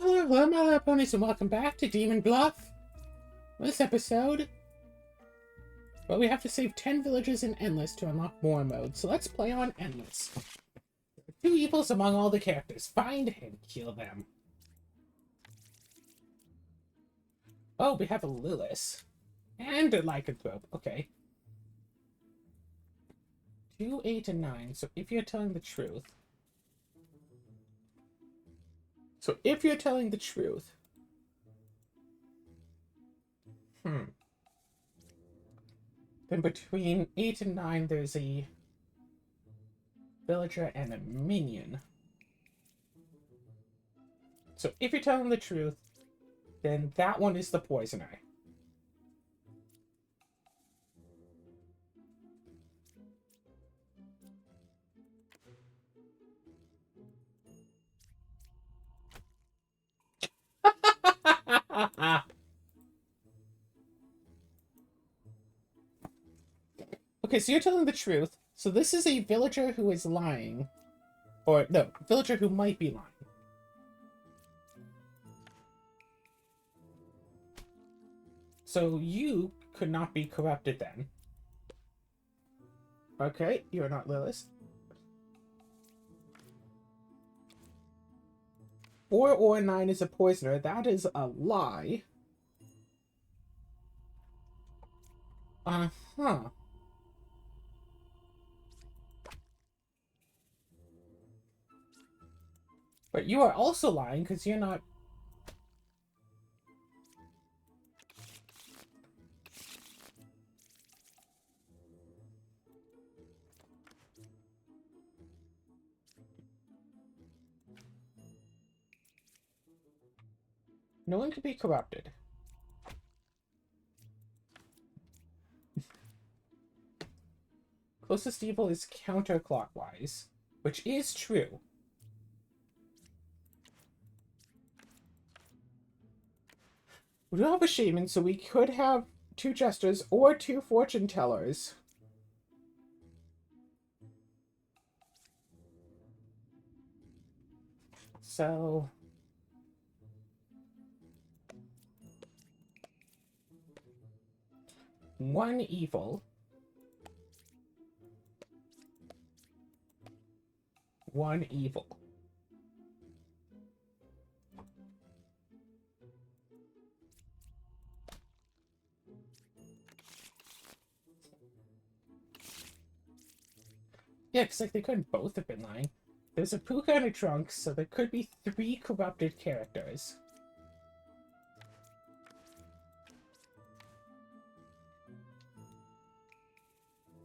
Hello, my little ponies, and welcome back to Demon Bluff. This episode, well, we have to save 10 villages in Endless to unlock more modes, so let's play on Endless. There are 2 evils among all the characters. Find and kill them. Oh, we have a Lilith. And a Lycanthrope. Okay. 2, 8, and 9. So if you're telling the truth... Then between 8 and 9, there's a villager and a minion. So if you're telling the truth, then that one is the poisoner. Okay, so you're telling the truth. So this is a villager who is lying. Or, no, villager who might be lying. So you could not be corrupted then. Okay, you're not Lilith. 4 or 9 is a poisoner. That is a lie. Uh-huh. But you are also lying because you're not... No one can be corrupted. Closest evil is counterclockwise, which is true. We don't have a shaman, so we could have 2 jesters or 2 fortune tellers. So... one evil. 1 evil. Yeah, because like, they couldn't both have been lying. There's a Puka and a Trunks, so there could be 3 corrupted characters.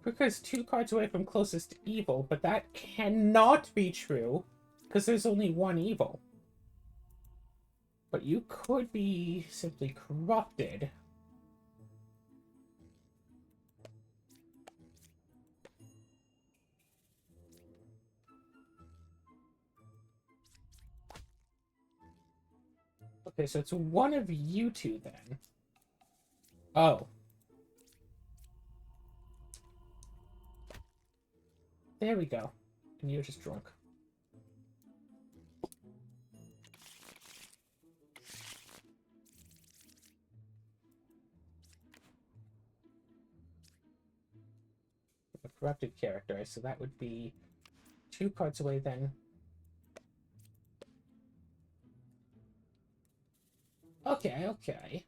Puka's 2 cards away from closest evil, but that cannot be true, because there's only 1 evil. But you could be simply corrupted. Okay, so it's one of you 2 then. Oh. There we go. And you're just drunk. A corrupted character, so that would be 2 cards away then. Okay, okay.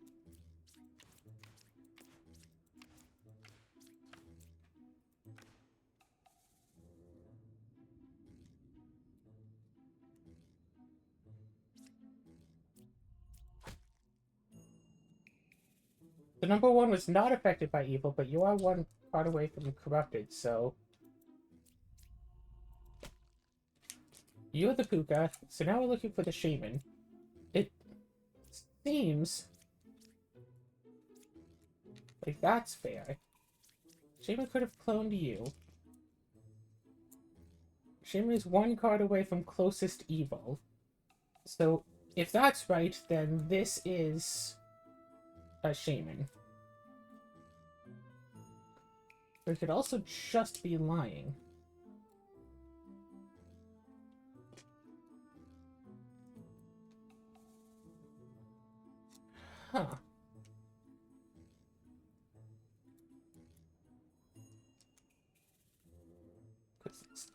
The number 1 was not affected by evil, but you are 1 card away from corrupted, so... You're the Puka, so now we're looking for the shaman. It seems like that's fair. Shaman could have cloned you. Shaman is 1 card away from closest evil. So, if that's right, then this is a shaman. But it could also just be lying. Huh.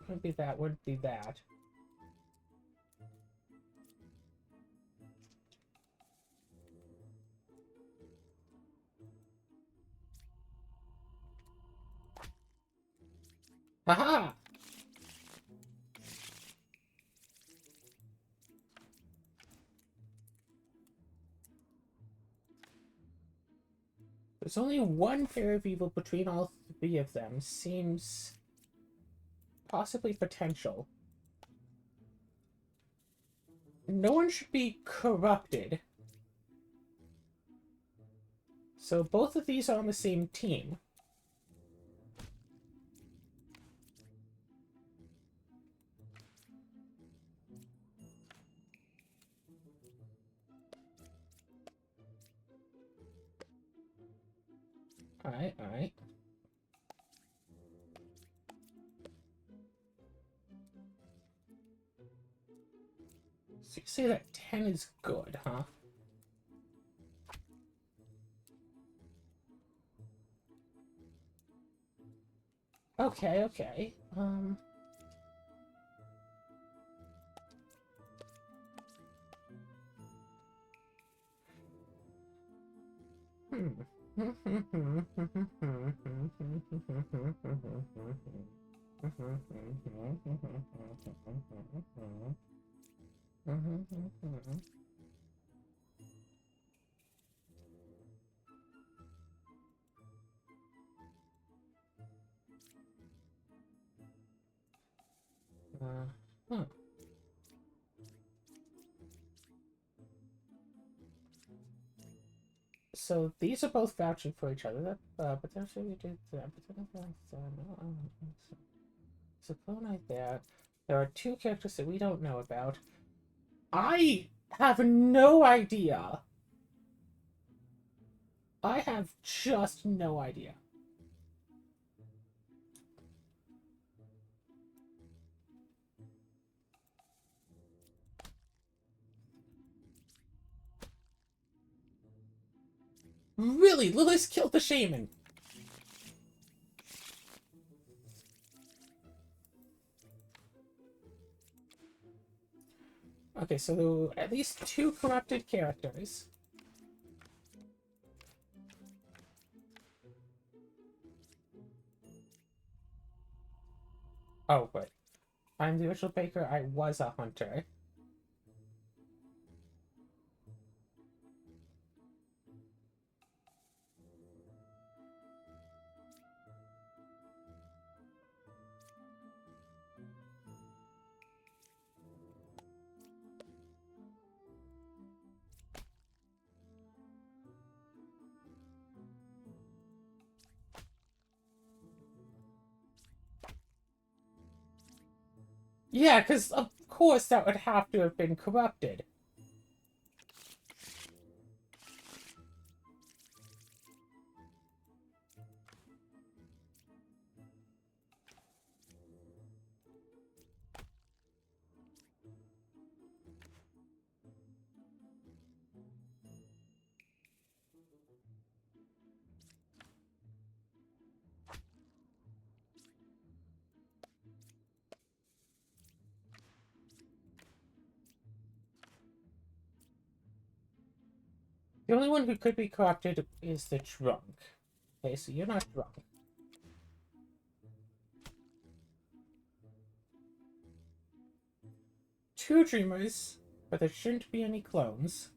Maybe that would be that. Haha! There's only one pair of evil between all three of them. Seems possibly potential. No one should be corrupted. So both of these are on the same team. Alright, alright. So you say that 10 is good, huh? Okay, okay. Huh. So these are both vouching for each other. That potentially we did that. So Clonite there. There are two characters that we don't know about. I have no idea. I have just no idea. Really, Lilith killed the shaman. Okay, so at least two corrupted characters. Oh, but I'm the original baker. I was a hunter. Yeah, because of course that would have to have been corrupted. The only one who could be corrupted is the drunk. Okay, so you're not drunk. Two dreamers, but there shouldn't be any clones.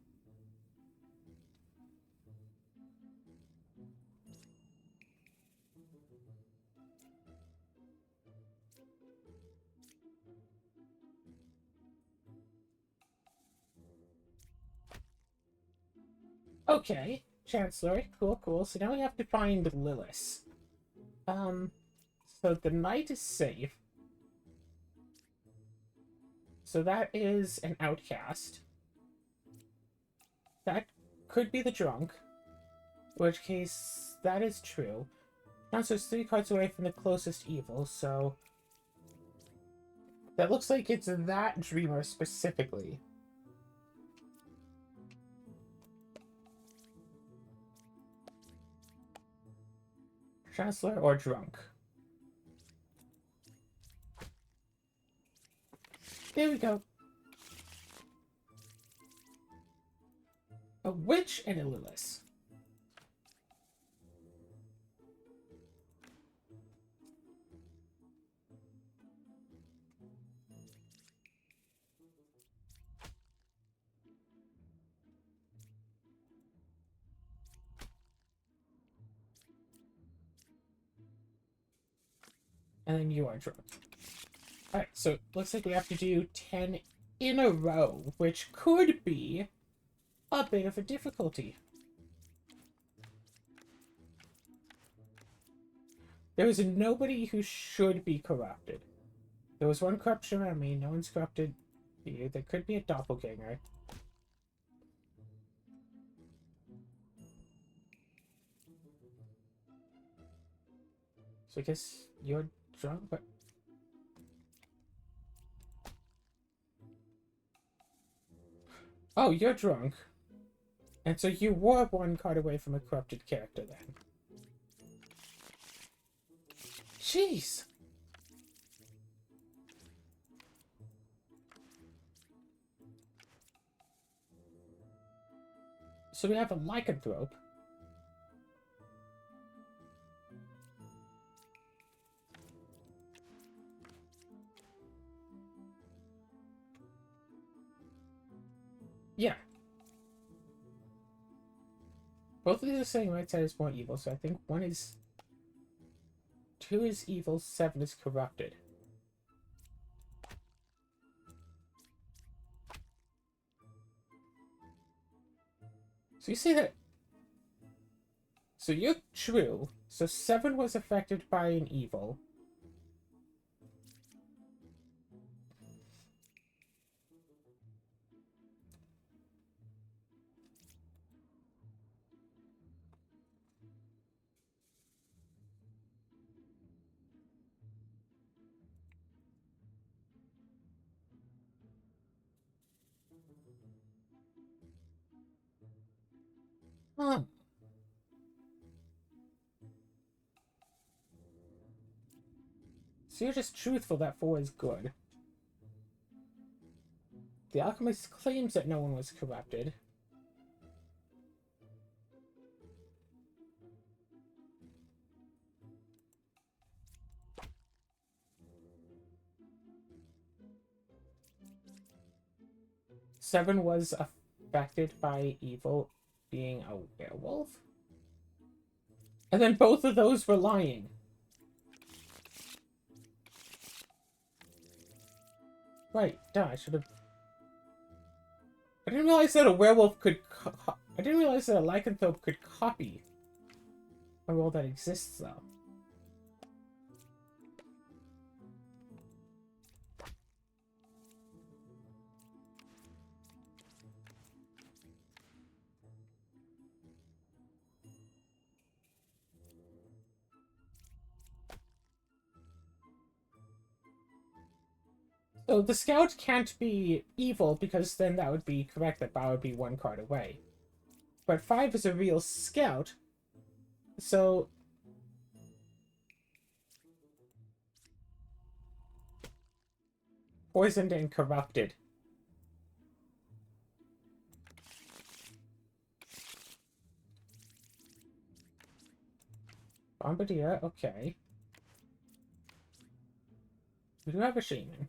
Okay, Chancellor, cool, cool. So now we have to find Lilith. So the knight is safe. So that is an outcast. That could be the drunk. In which case, that is true. Chancellor's 3 cards away from the closest evil, so... That looks like it's that dreamer specifically. Chancellor or drunk. There we go. A witch and a Lilith. And then you are drunk. Alright, so looks like we have to do 10 in a row, which could be a bit of a difficulty. There is nobody who should be corrupted. There was one corruption around me, no one's corrupted you. There could be a doppelganger. So I guess you're drunk, but... Oh, you're drunk. And so you were one card away from a corrupted character then. Jeez! So we have a lycanthrope. Yeah. Both of these are saying right side is more evil, so I think one is... 2 is evil, 7 is corrupted. So you say that... So you're true. So 7 was affected by an evil. Huh. So you're just truthful that 4 is good. The alchemist claims that no one was corrupted. Seven was affected by evil being a werewolf? And then both of those were lying. Right, duh, I should have... I didn't realize that a werewolf could... I didn't realize that a lycanthrope could copy a role that exists, though. So the scout can't be evil, because then that would be correct, that Bao would be 1 card away. But 5 is a real scout, so... Poisoned and corrupted. Bombardier, okay. We do have a shaman.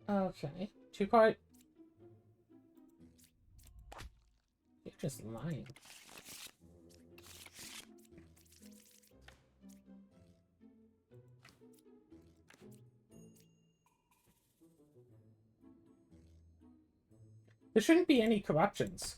Okay. 2 card. You're just lying. There shouldn't be any corruptions.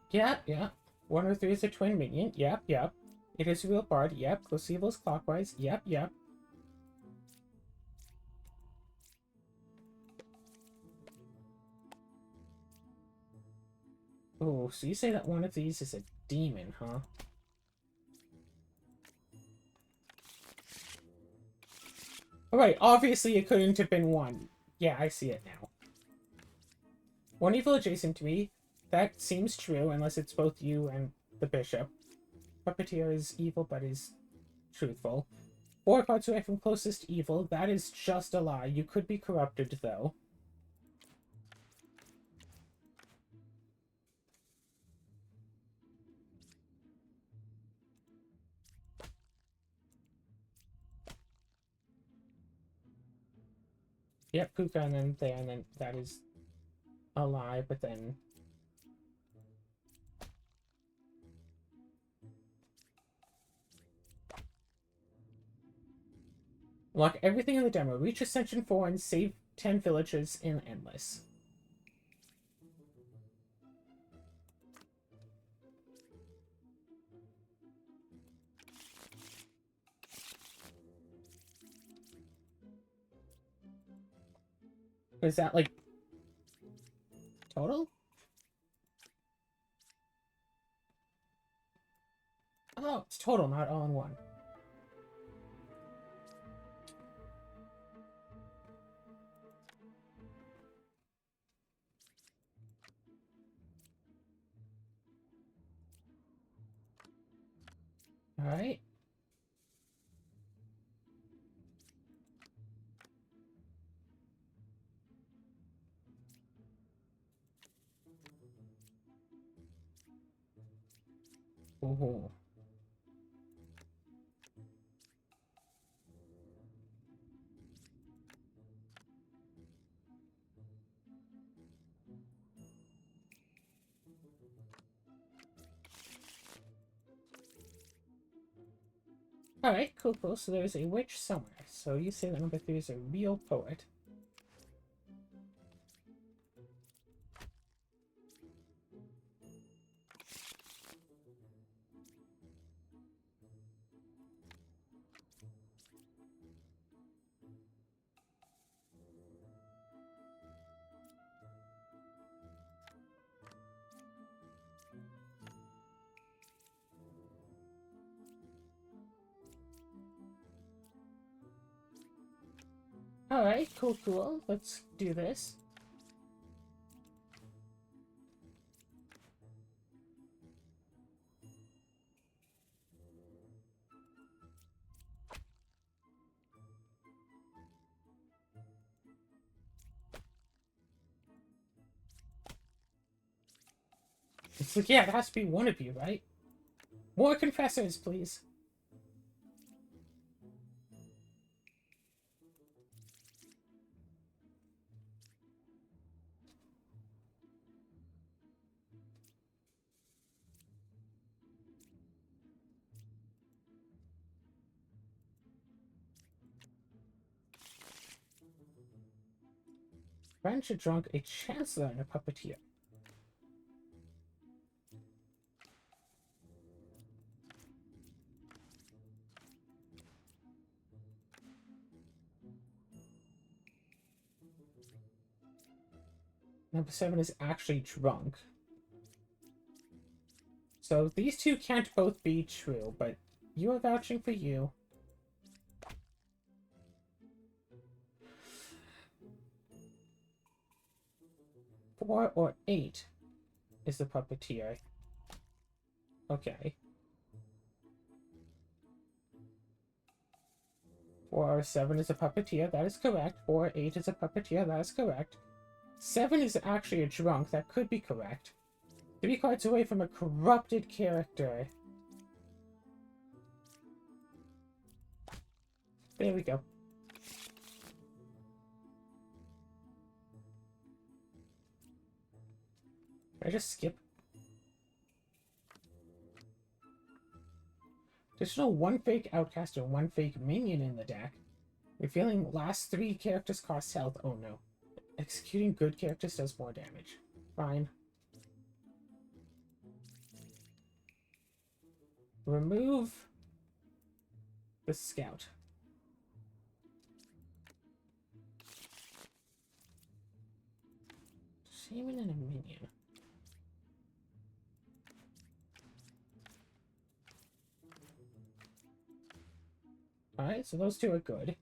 Yeah, yeah. 1 or 3 is a twin minion. Yep, yep. It is a real bard. Yep. Close evil is clockwise. Yep, yep. Oh, so you say that one of these is a demon, huh? Alright, obviously it couldn't have been one. Yeah, I see it now. One evil adjacent to me. That seems true, unless it's both you and the bishop. Puppeteer is evil, but is truthful. 4 cards away from closest evil. That is just a lie. You could be corrupted, though. Yep, Kuka, and then there, and then that is a lie, but then... Lock everything in the demo. Reach Ascension 4 and save 10 villages in Endless. Is that, like, total? Oh, it's total, not all in one. Alright. Ooh. Alright, cool, cool. So there's a witch somewhere. So you say that number 3 is a real poet. Alright, cool, cool. Let's do this. It's like, yeah, it has to be one of you, right? More confessors, please. French, a drunk, a chancellor, and a puppeteer. Number 7 is actually drunk. So these two can't both be true, but you are vouching for you. Four or 8 is the puppeteer. Okay. 4 or 7 is a puppeteer, that is correct. 4 or 8 is a puppeteer, that is correct. 7 is actually a drunk, that could be correct. 3 cards away from a corrupted character. There we go. Can I just skip? There's no 1 fake outcast or 1 fake minion in the deck. Revealing last 3 characters cost health. Oh no. Executing good characters does more damage. Fine. Remove the scout. Shaman and a minion. Alright, so those two are good.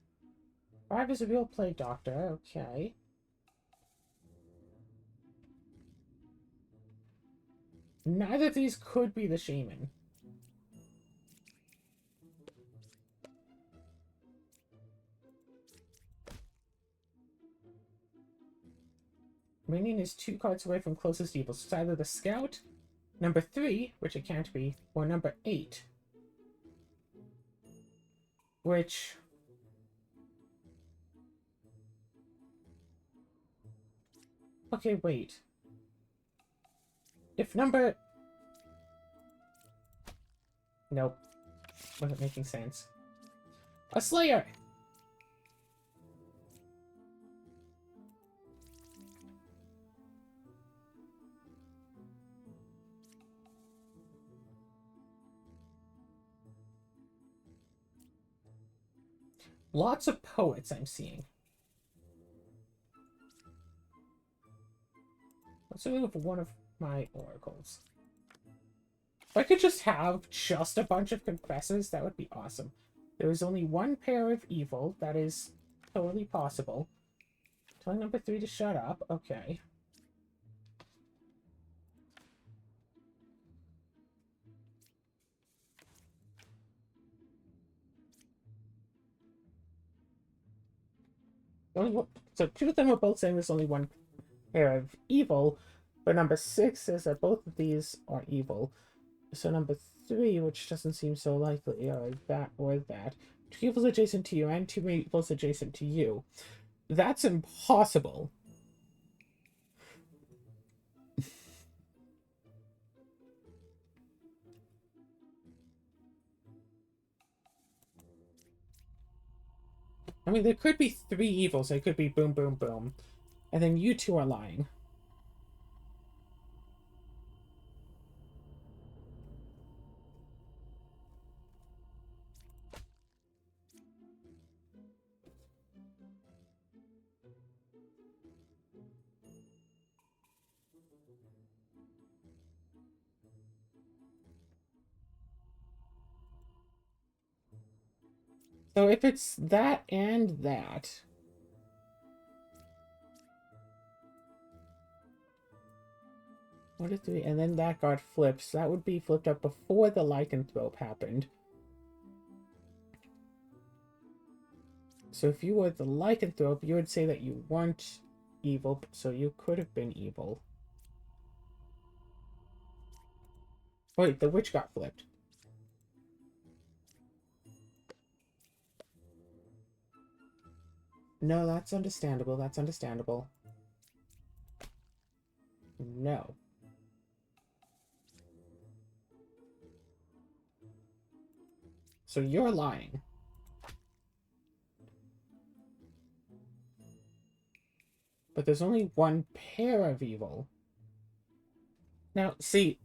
5 is a real plague doctor, okay. Neither of these could be the shaman. Minion is 2 cards away from closest evil. So it's either the scout, number 3, which it can't be, or number 8. Which... Okay, wait. If number... Nope. Wasn't making sense. A Slayer! Lots of poets I'm seeing. Let's remove one of my oracles. If I could just have just a bunch of confessors, that would be awesome. There is only one pair of evil. That is totally possible. Telling number 3 to shut up. Okay. So 2 of them are both saying there's only one pair of evil, but number 6 says that both of these are evil. So number 3, which doesn't seem so likely, are that or that. 2 evils adjacent to you and 2 evils adjacent to you. That's impossible. I mean, there could be 3 evils. It could be boom, boom, boom. And then you 2 are lying. So if it's that and that... What is 3? And then that got flipped. So that would be flipped up before the lycanthrope happened. So if you were the lycanthrope, you would say that you weren't evil, so you could have been evil. Wait, the witch got flipped. No, that's understandable. That's understandable. No. So you're lying. But there's only one pair of evil. Now, see...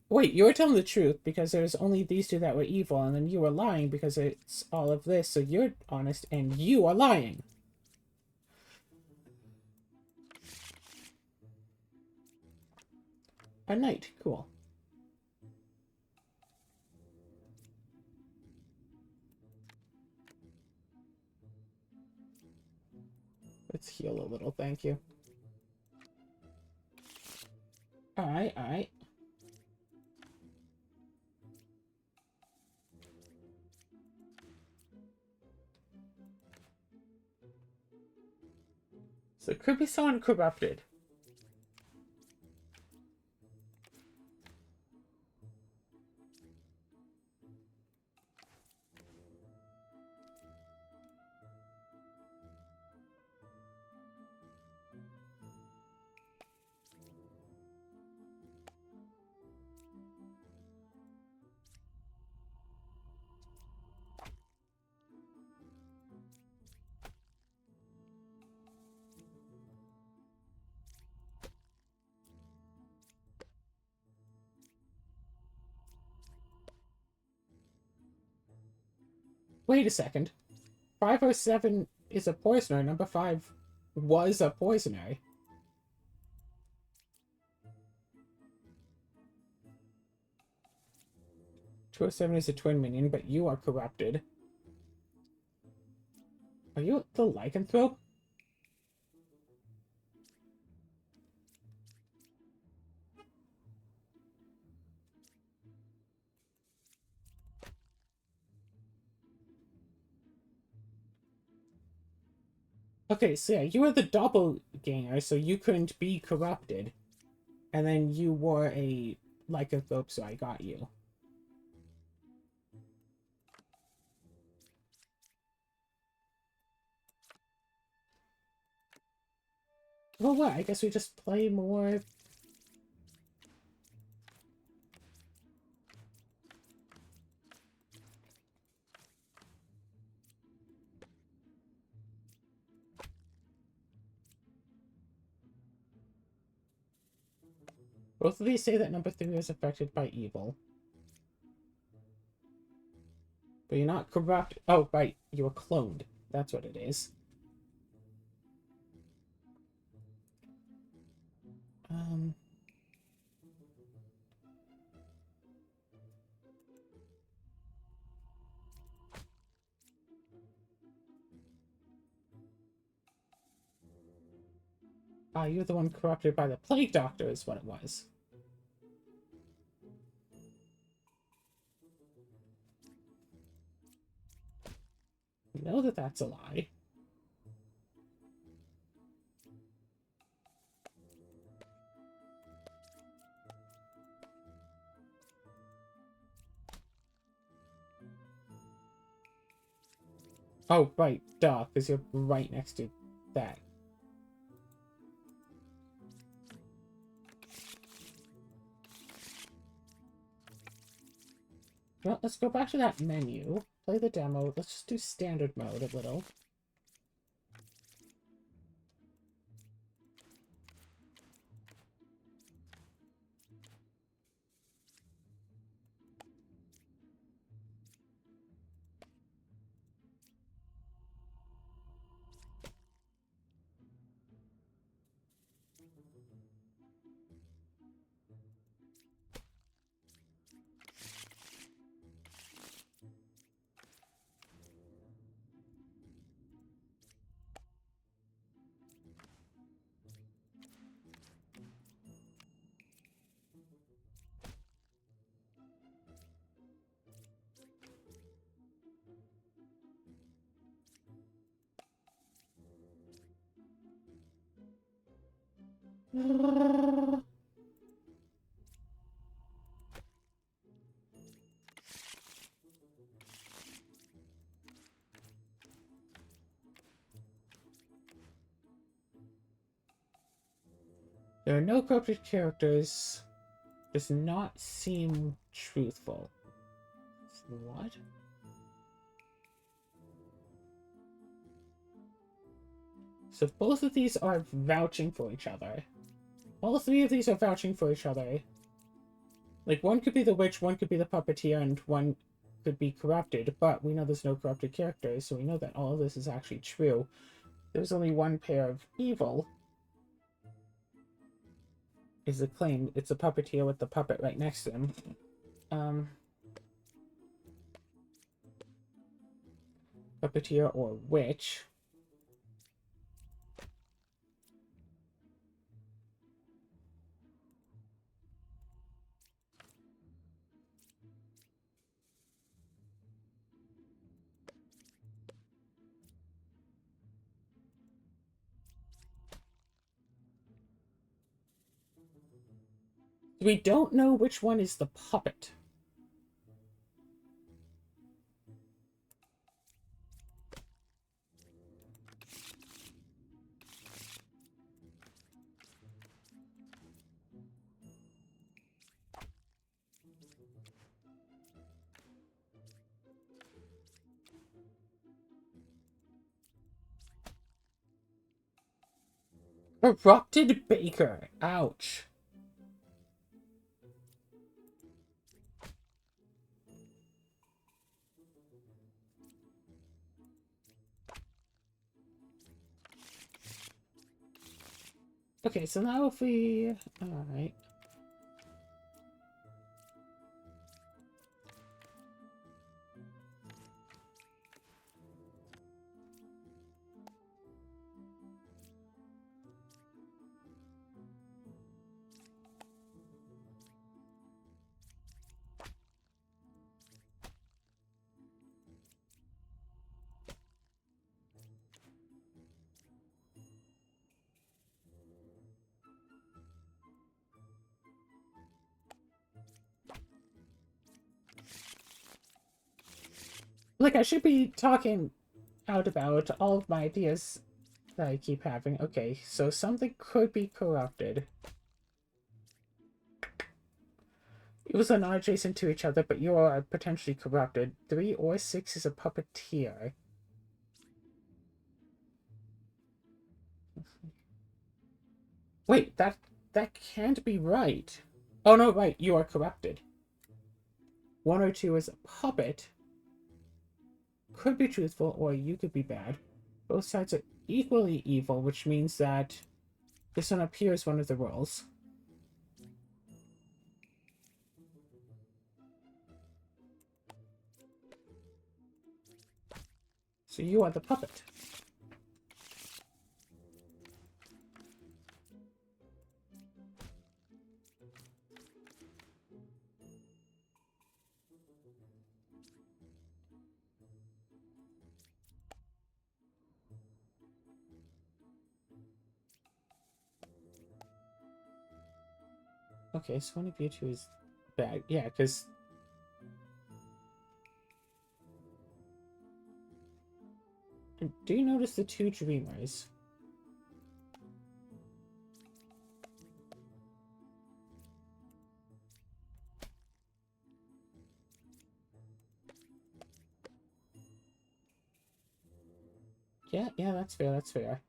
Wait, you were telling the truth because there's only these 2 that were evil, and then you were lying because it's all of this, so you're honest and you are lying. A knight, cool. Let's heal a little, thank you. Alright, alright. So it could be someone corrupted. Wait a second. 507 is a poisoner. Number 5 was a poisoner. Two oh seven is a twin minion, but you are corrupted. Are you the lycanthrope? Okay, so yeah, you were the doppelganger, so you couldn't be corrupted. And then you were a lycanthrope, so I got you. Well, what? I guess we just play more. Both of these say that number 3 is affected by evil. But you're not corrupt. Oh, right. You were cloned. That's what it is. You're the one corrupted by the plague doctor is what it was. You know that that's a lie. Oh, right. Duh, because you're right next to that. Well, let's go back to that menu. Play the demo. Let's just do standard mode a little. There are no corrupted characters. Does not seem truthful. What? So both of these are vouching for each other. All 3 of these are vouching for each other. Like, one could be the witch, one could be the puppeteer, and one could be corrupted, but we know there's no corrupted characters, so we know that all of this is actually true. There's only one pair of evil, is the claim. It's a puppeteer with the puppet right next to him. Puppeteer or witch. We don't know which one is the puppet. Corrupted Baker. Ouch. Okay, so now if we... Alright. Like, I should be talking out about all of my ideas that I keep having. Okay, so something could be corrupted. Evils are not adjacent to each other, but you are potentially corrupted. 3 or 6 is a puppeteer. Wait, that can't be right. Oh no, right, you are corrupted. 1 or 2 is a puppet. Could be truthful, or you could be bad. Both sides are equally evil, which means that this one appears one of the roles. So you are the puppet. Okay, so one of you two is bad. Yeah, because... Do you notice the 2 dreamers? Yeah, that's fair, that's fair.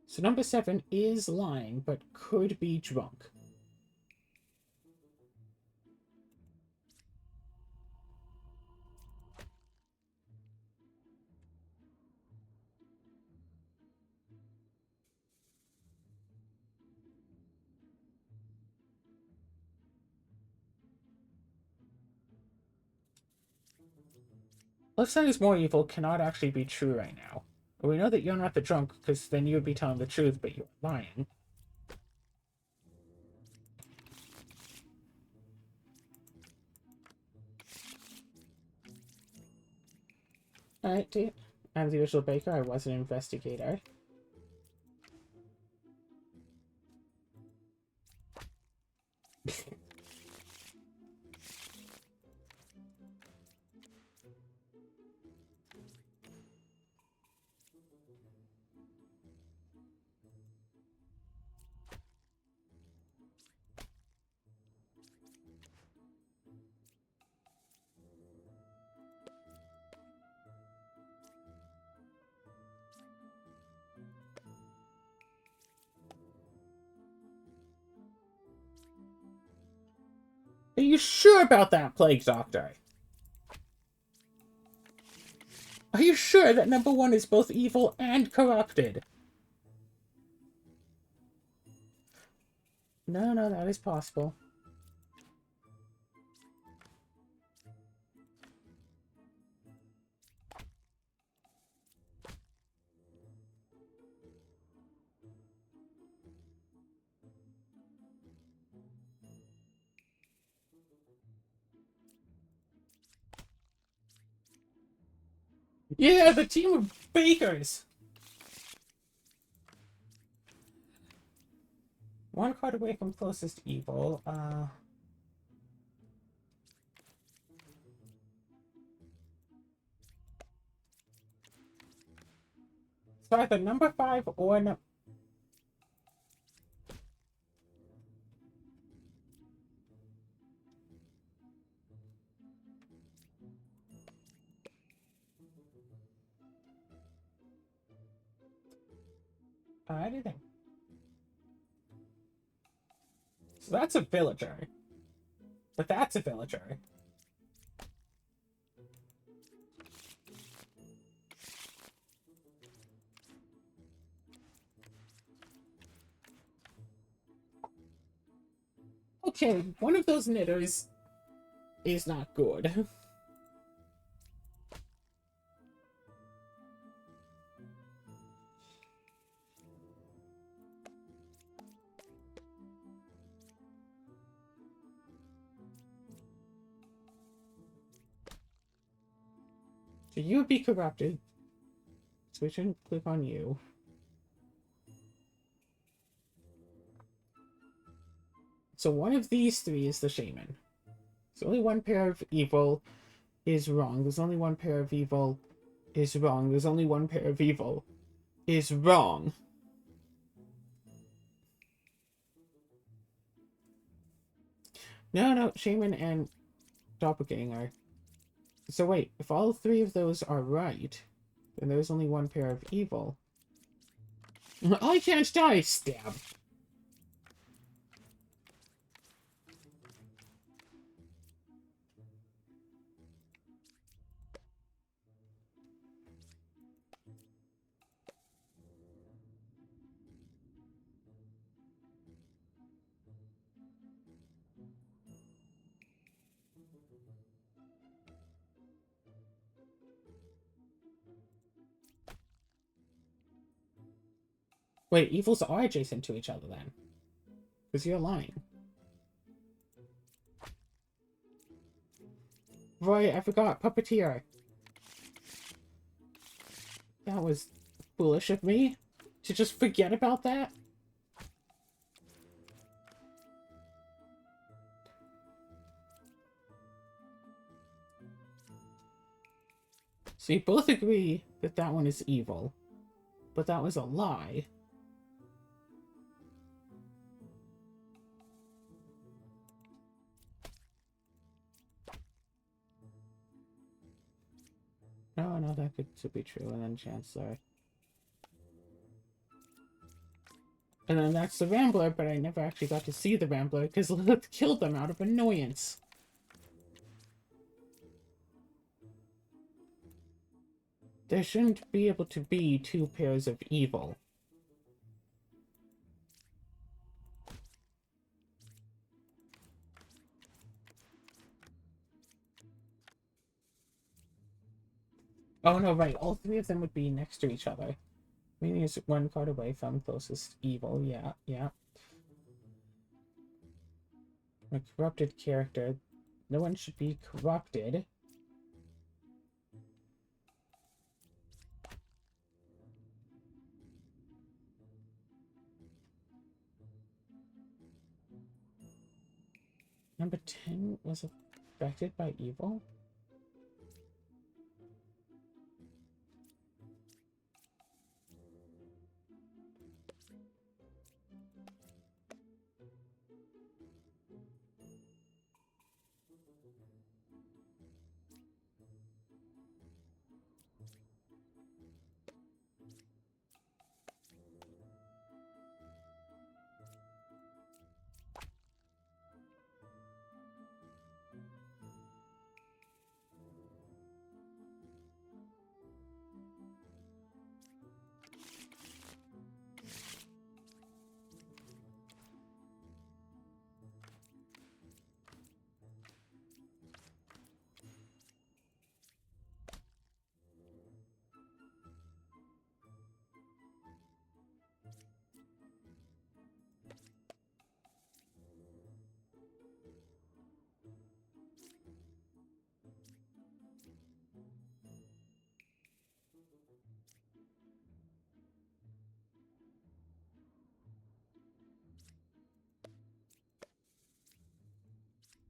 So number 7 is lying, but could be drunk. Left side is more evil cannot actually be true right now. We know that you're not the drunk, because then you would be telling the truth, but you're lying. Alright, dude. I'm the original baker, I was an investigator. Are you sure about that, Plague Doctor? Are you sure that number 1 is both evil and corrupted? No, that is possible. Yeah, the team of bakers! 1 card away from closest evil. So either number 5 or no... anything. So that's a villager. But that's a villager. Okay, one of those knitters is not good. So you would be corrupted. So we shouldn't click on you. So one of these three is the shaman. So only one pair of evil is wrong. There's only one pair of evil is wrong. There's only one pair of evil is wrong. No, shaman and doppelganger. So wait, if all three of those are right, then there's only one pair of evil. I can't die! Stab. Wait, evils are adjacent to each other then. Because you're lying. Right, I forgot. Puppeteer. That was foolish of me. To just forget about that. So you both agree that that one is evil. But that was a lie. No, that could still be true. And then Chancellor. And then that's the Rambler, but I never actually got to see the Rambler because Lilith killed them out of annoyance. There shouldn't be able to be two pairs of evil. Oh no, right. All three of them would be next to each other. Meaning it's one card away from closest evil. Yeah. A corrupted character. No one should be corrupted. Number 10 was affected by evil?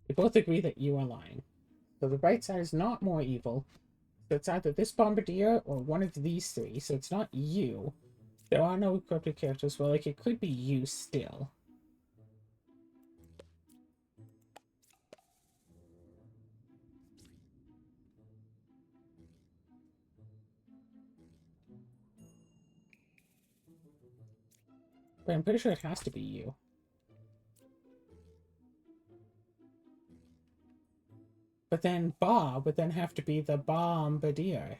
They both agree that you are lying. So the right side is not more evil. So it's either this Bombardier or one of these three. So it's not you. There are no corrupted characters. Well, like, it could be you still. But I'm pretty sure it has to be you. But then Bob would then have to be the Bombardier.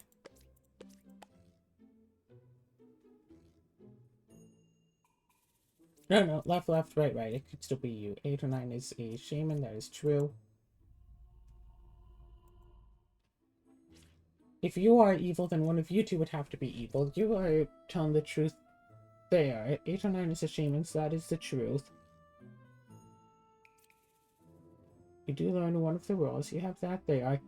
No, no, left, left, right, right. It could still be you. 809 is a shaman. That is true. If you are evil, then one of you two would have to be evil. You are telling the truth there. 809 is a shaman, so that is the truth. You do learn one of the rules. You have that there.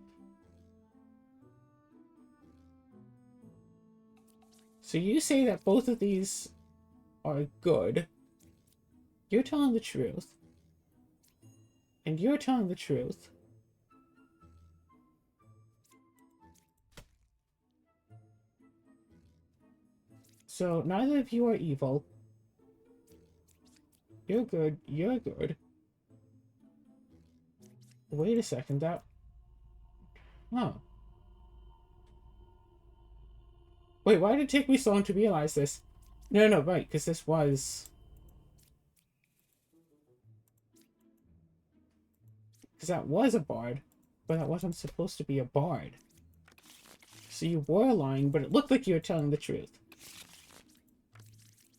So you say that both of these are good. You're telling the truth. And you're telling the truth. So neither of you are evil. You're good. You're good. Wait a second, that... Oh. Wait, why did it take me so long to realize this? No, no, right, because this was... Because that was a bard, but that wasn't supposed to be a bard. So you were lying, but it looked like you were telling the truth.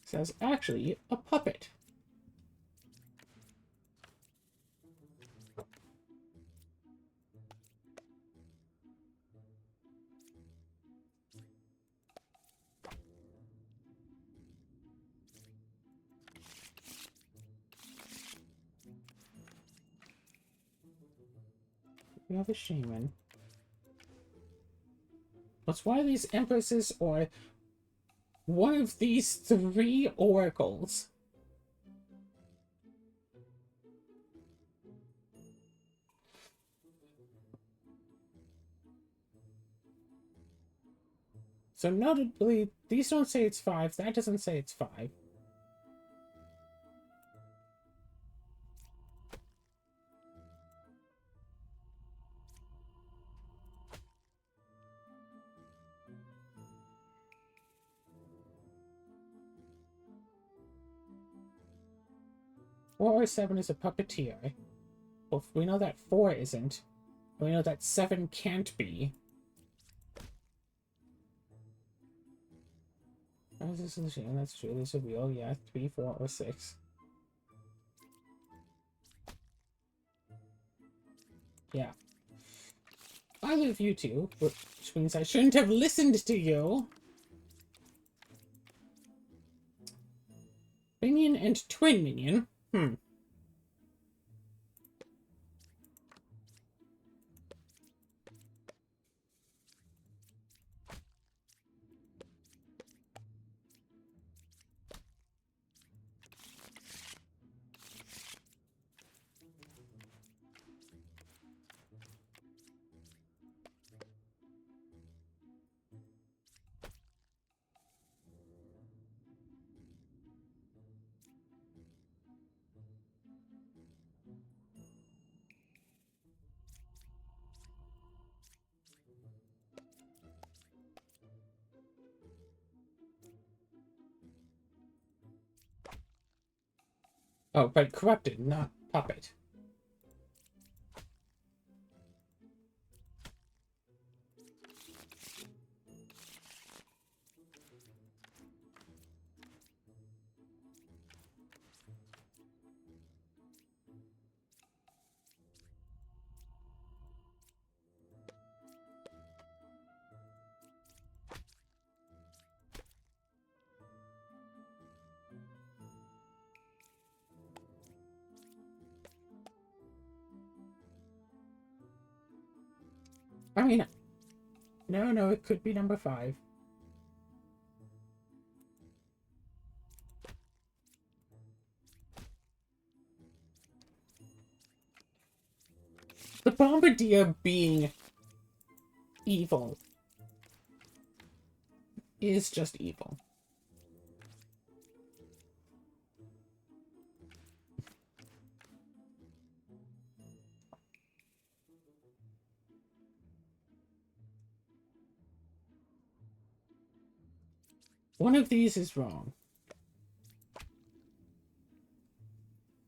So that's actually a puppet. We have a shaman. What's one of these empresses or one of these three oracles? So notably, these don't say it's 5. That doesn't say it's 5. Four or 7 is a puppeteer. Well, we know that 4 isn't. We know that 7 can't be. Oh, this is a machine. That's true. There's a wheel. Yeah, 3, 4, or 6. Yeah. Either of you two, which means I shouldn't have listened to you. Minion and twin minion. Oh, but corrupted, not puppet. I mean, no, it could be number 5. The Bombardier being evil is just evil. One of these is wrong.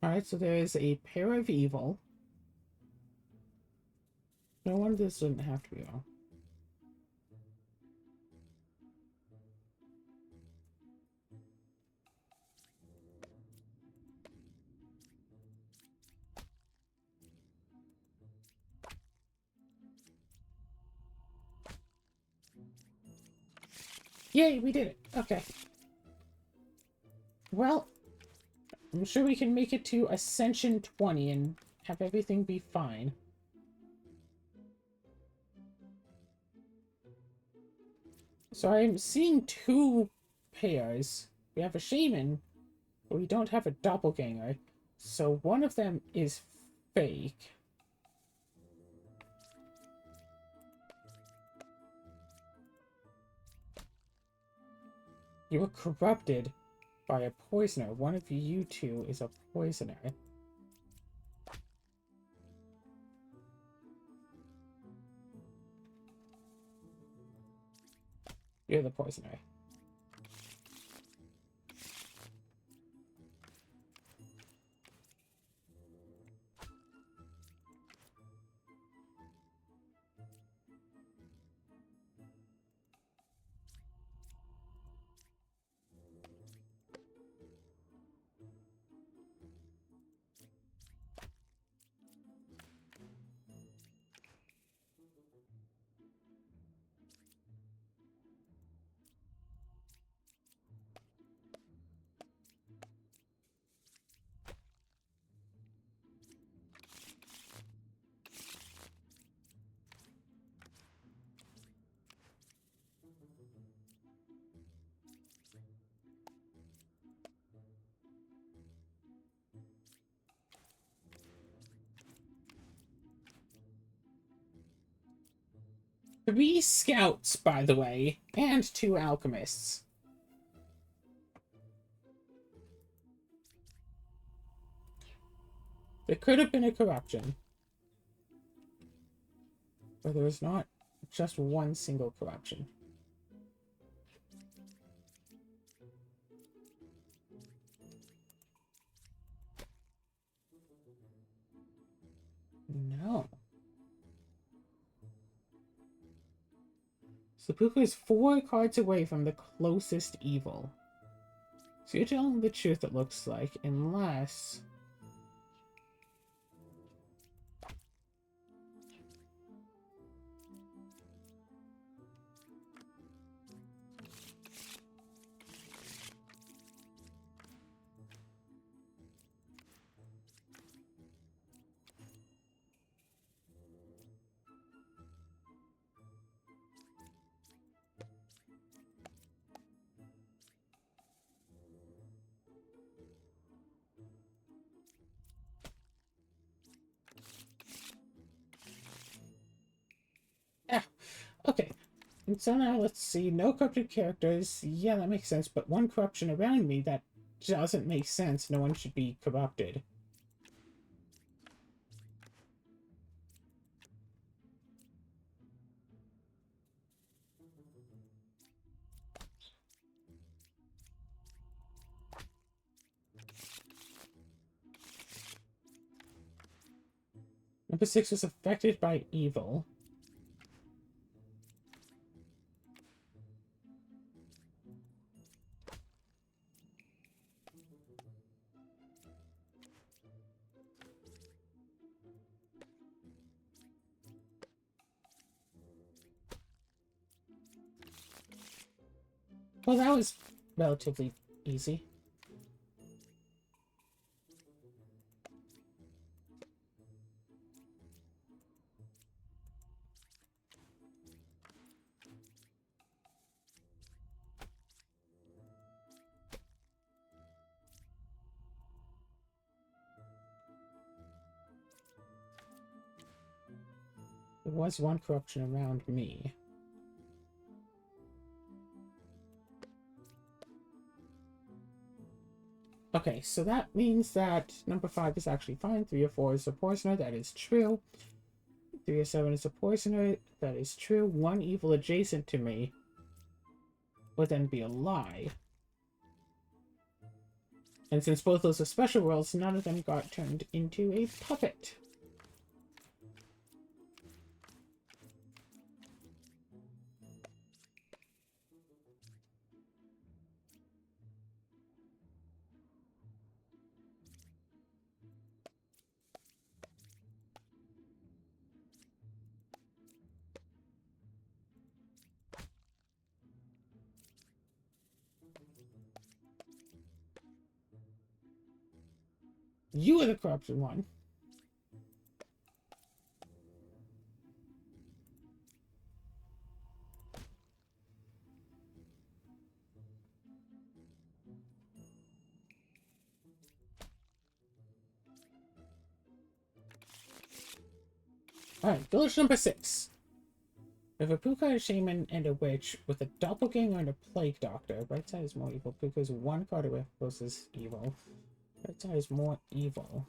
Alright, so there is a pair of evil. No, one of this doesn't have to be wrong. Yay, we did it. Okay. Well, I'm sure we can make it to Ascension 20 and have everything be fine. So I'm seeing two pairs. We have a shaman, but we don't have a doppelganger. So one of them is fake. You were corrupted by a poisoner. One of you two is a poisoner. You're the poisoner. Three scouts, by the way, and two alchemists. There could have been a corruption. But there was not just one single corruption. No. So Puka is 4 cards away from the closest evil. So you're telling the truth, it looks like, unless... Yeah, okay. And so now let's see, no corrupted characters. Yeah, that makes sense, but one corruption around me, that doesn't make sense. No one should be corrupted. Number 6 was affected by evil. Well, that was relatively easy. There was one corruption around me. Okay, so that means that number 5 is actually fine. 3 or 4 is a poisoner. That is true. 3 or 7 is a poisoner. That is true. 1 evil adjacent to me would then be a lie. And since both those are special worlds, none of them got turned into a puppet. You are the corrupted one. Alright, village number 6. We have a Puka, a shaman, and a witch with a doppelganger and a plague doctor. Right side is more evil. Puka's one card away closest evil. Right side is more evil.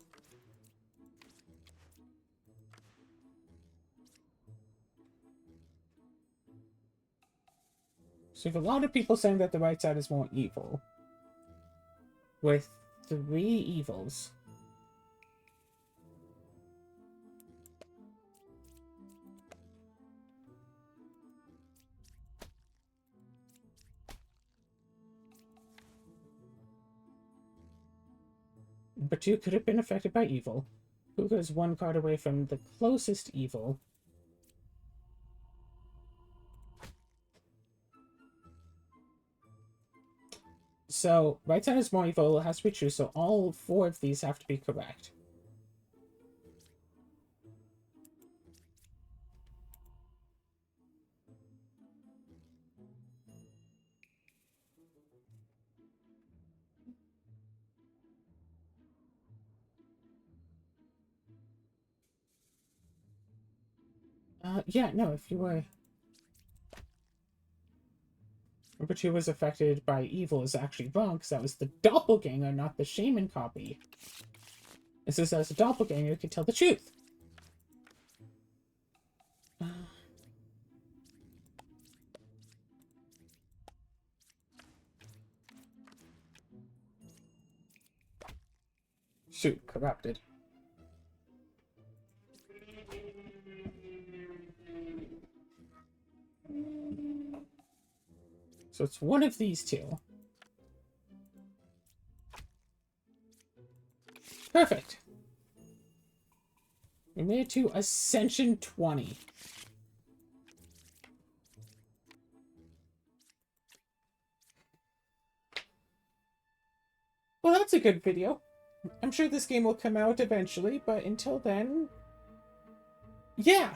So we have a lot of people saying that the right side is more evil. With 3 evils. But 2 could have been affected by evil. Puka is 1 card away from the closest evil. So, right side is more evil, it has to be true, so all 4 of these have to be correct. Yeah, no, if you were... Number 2 was affected by evil is actually wrong, because that was the doppelganger, not the shaman copy. And since that was a doppelganger, you can tell the truth. Shoot, corrupted. So it's one of these 2. Perfect. We made it to Ascension 20. Well, that's a good video. I'm sure this game will come out eventually, but until then... Yeah!